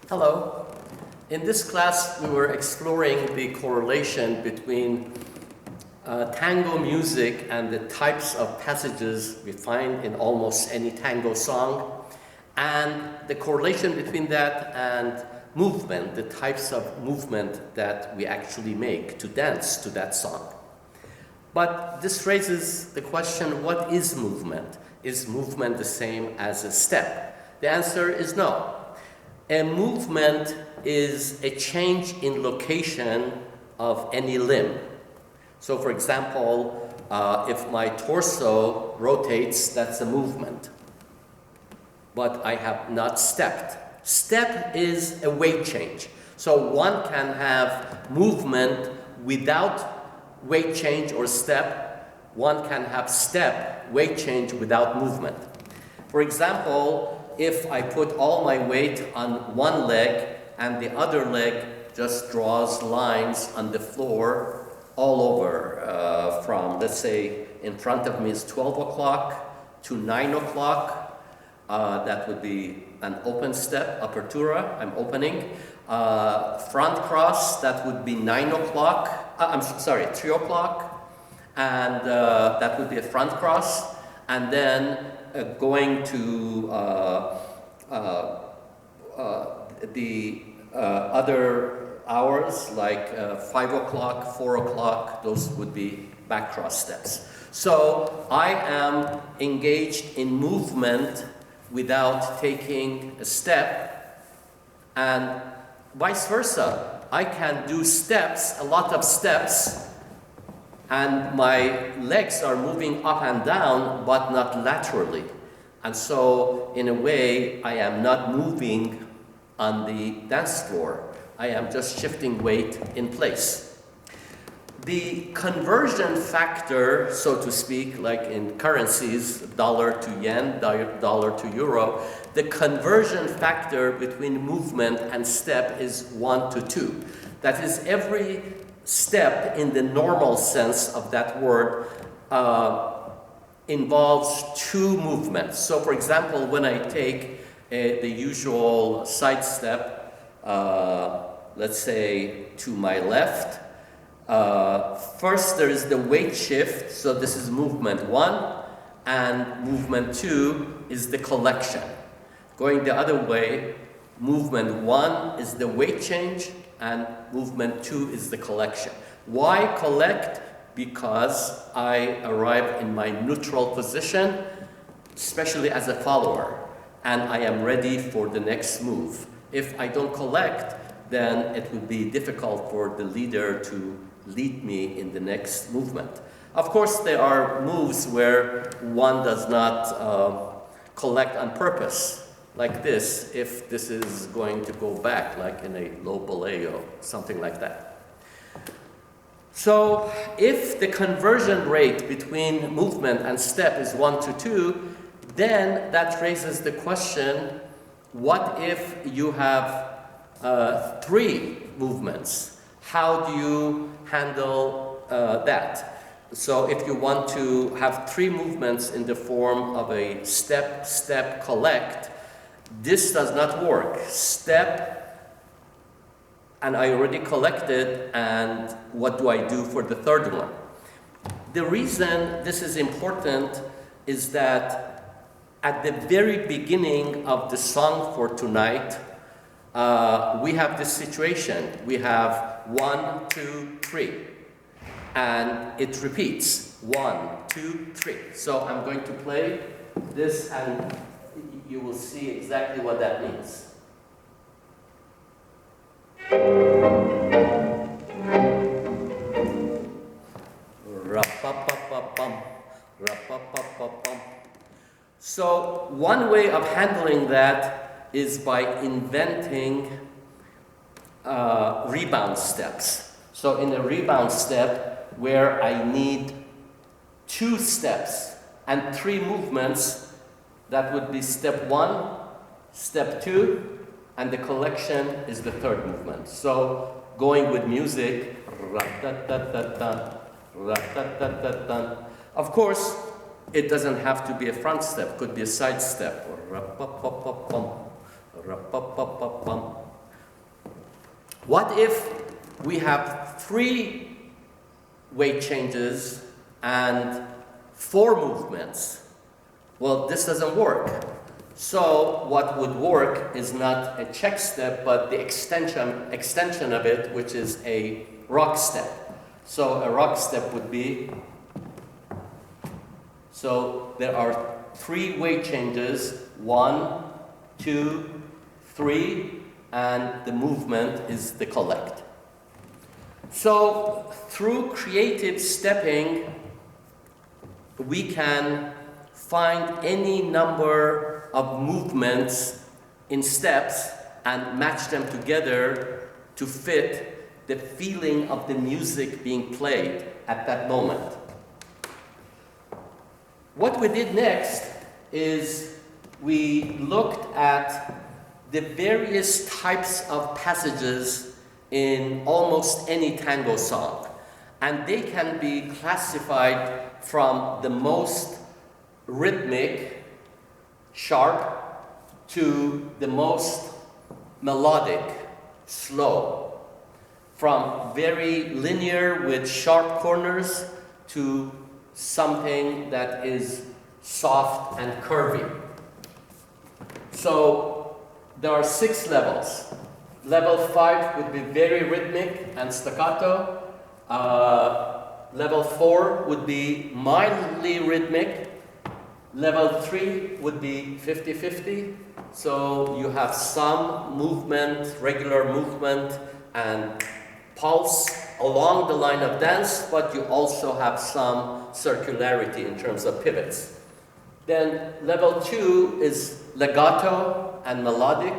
Hello. In this class, we were exploring the correlation between tango music and the types of passages we find in almost any tango song, and the correlation between that and movement, the types of movement that we actually make to dance to that song. But this raises the question, what is movement? Is movement the same as a step? The answer is no. A movement is a change in location of any limb. So for example, if my torso rotates, that's a movement. But I have not stepped. Step is a weight change. So one can have movement without weight change or step. One can have step, weight change without movement. For example, if I put all my weight on one leg and the other leg just draws lines on the floor all over from, let's say, in front of me is 12 o'clock to 9 o'clock. That would be an open step, apertura, I'm opening. Front cross, that would be 9 o'clock, 3 o'clock. And that would be a front cross. And then going to the other hours, like 5 o'clock, 4 o'clock, those would be back cross steps. So I am engaged in movement without taking a step, and vice versa. I can do steps, a lot of steps, and my legs are moving up and down, but not laterally. And so, in a way, I am not moving on the dance floor. I am just shifting weight in place. The conversion factor, so to speak, like in currencies, dollar to yen, dollar to euro, the conversion factor between movement and step is 1 to 2. That is, every step in the normal sense of that word involves 2 movements. So for example, when I take the usual side step, let's say to my left, first there is the weight shift, so this is movement 1, and movement 2 is the collection. Going the other way, movement 1 is the weight change, and movement 2 is the collection. Why collect? Because I arrive in my neutral position, especially as a follower, and I am ready for the next move. If I don't collect, then it would be difficult for the leader to lead me in the next movement. Of course, there are moves where one does not collect on purpose, like this, if this is going to go back, like in a low ballet or something like that. So if the conversion rate between movement and step is 1 to 2, then that raises the question, what if you have 3 movements? How do you handle that? So if you want to have 3 movements in the form of a step, step, collect, this does not work. Step, and I already collected, and what do I do for the third one? The reason this is important is that at the very beginning of the song for tonight, we have this situation. We have 1, 2, 3, and it repeats 1, 2, 3. So I'm going to play this, and you will see exactly what that means. So one way of handling that is by inventing rebound steps. So in a rebound step where I need 2 steps and 3 movements, that would be step 1, step 2, and the collection is the third movement. So going with music, of course, it doesn't have to be a front step, could be a side step. What if we have 3 weight changes and 4 movements? Well, this doesn't work. So what would work is not a check step, but the extension of it, which is a rock step. So a rock step would be, so there are 3 weight changes, 1, 2, 3, and the movement is the collect. So through creative stepping, we can find any number of movements in steps and match them together to fit the feeling of the music being played at that moment. What we did next is we looked at the various types of passages in almost any tango song, and they can be classified from the most rhythmic, sharp, to the most melodic, slow. From very linear with sharp corners to something that is soft and curvy. So there are 6 levels. Level 5 would be very rhythmic and staccato. Level 4 would be mildly rhythmic. Level 3 would be 50-50. So you have some movement, regular movement, and pulse along the line of dance, but you also have some circularity in terms of pivots. Then level 2 is legato and melodic,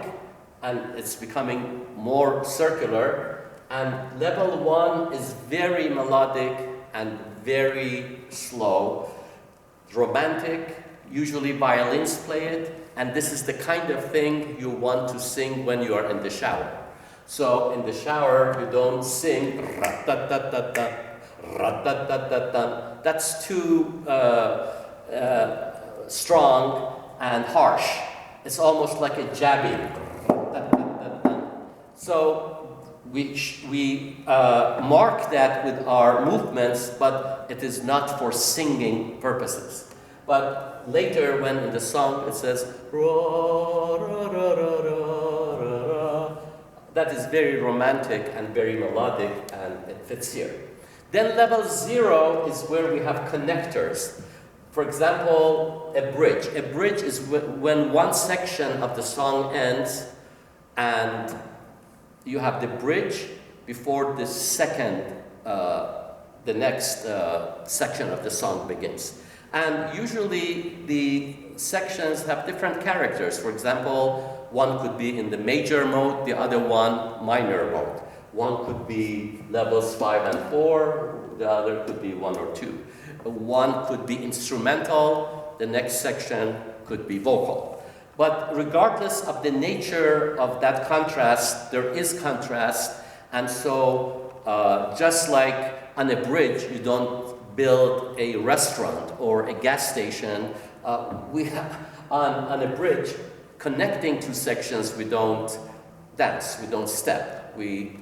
and it's becoming more circular. And level 1 is very melodic and very slow, romantic, usually violins play it, and this is the kind of thing you want to sing when you are in the shower. So in the shower, you don't sing ra-da-da-da-da, ra-da-da-da-da. That's too strong and harsh. It's almost like a jabbing. So we mark that with our movements, but it is not for singing purposes. But later, when in the song it says ra, ra, ra, ra, ra, ra, that is very romantic and very melodic, and it fits here. Then level 0 is where we have connectors. For example, a bridge. A bridge is when one section of the song ends and you have the bridge before the next section of the song begins. And usually the sections have different characters. For example, one could be in the major mode, the other one minor mode. One could be levels 5 and 4, the other could be 1 or 2. One could be instrumental, the next section could be vocal. But regardless of the nature of that contrast, there is contrast, and so just like on a bridge, you don't build a restaurant or a gas station. We have on a bridge, connecting 2 sections, we don't dance, we don't step. We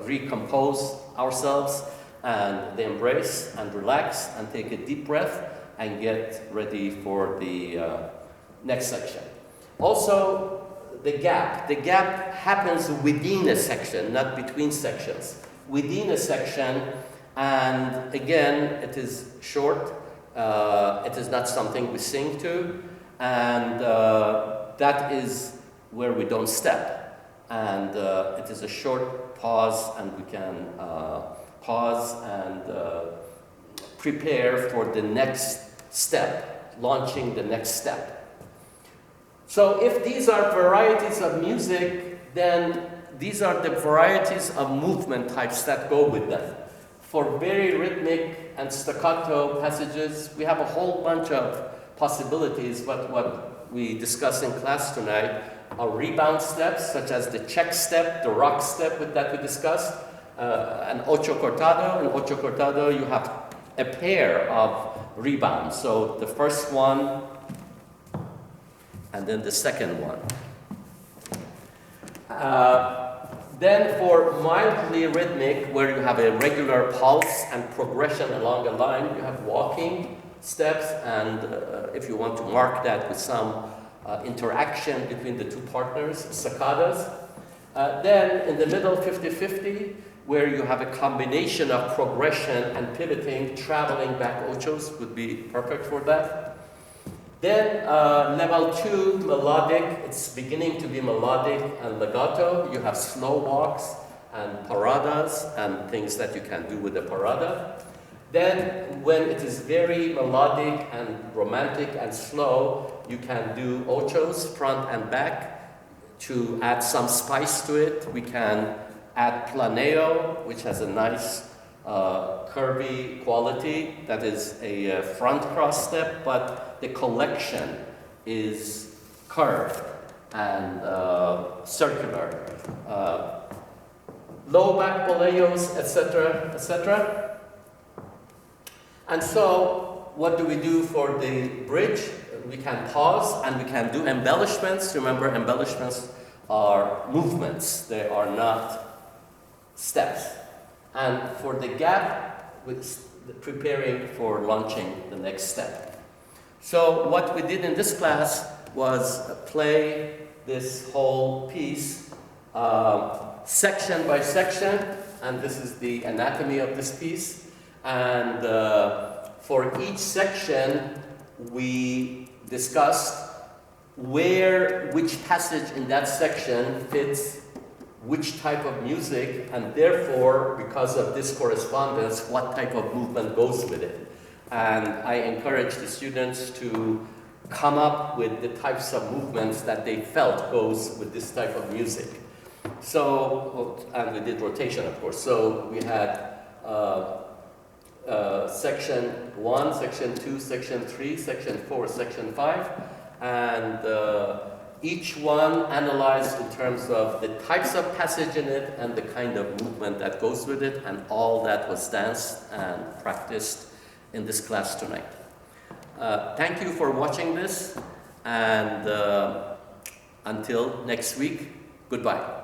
recompose ourselves and they embrace and relax and take a deep breath and get ready for the next section. Also, the gap. The gap happens within a section, not between sections. Within a section, and again, it is short. It is not something we sing to, and that is where we don't step. And it is a short pause, and we can pause and prepare for the next step, launching the next step. So if these are varieties of music, then these are the varieties of movement types that go with them. For very rhythmic and staccato passages, we have a whole bunch of possibilities, but what we discuss in class tonight are rebound steps, such as the check step, the rock step that we discussed, and ocho cortado. In ocho cortado, you have a pair of rebounds. So the first one, and then the second one. Then for mildly rhythmic, where you have a regular pulse and progression along a line, you have walking steps, and if you want to mark that with some interaction between the two partners, staccatas. Then in the middle, 50-50, where you have a combination of progression and pivoting, traveling back ochos would be perfect for that. Then level 2, melodic, it's beginning to be melodic and legato. You have slow walks and paradas and things that you can do with the parada. Then when it is very melodic and romantic and slow, you can do ochos, front and back. To add some spice to it, we can add planeo, which has a nice curvy quality. That is a front cross step, but the collection is curved and circular. Low back boleos, etc., etc. And so, what do we do for the bridge? We can pause and we can do embellishments. Remember, embellishments are movements. They are not steps. And for the gap, with preparing for launching the next step. So what we did in this class was play this whole piece section by section, and this is the anatomy of this piece. And for each section, we discussed which passage in that section fits which type of music, and therefore, because of this correspondence, what type of movement goes with it. And I encourage the students to come up with the types of movements that they felt goes with this type of music. So, and we did rotation, of course. So we had section 1, section 2, section 3, section 4, section 5, and each one analyzed in terms of the types of passage in it and the kind of movement that goes with it, and all that was danced and practiced in this class tonight. Thank you for watching this, and until next week, goodbye.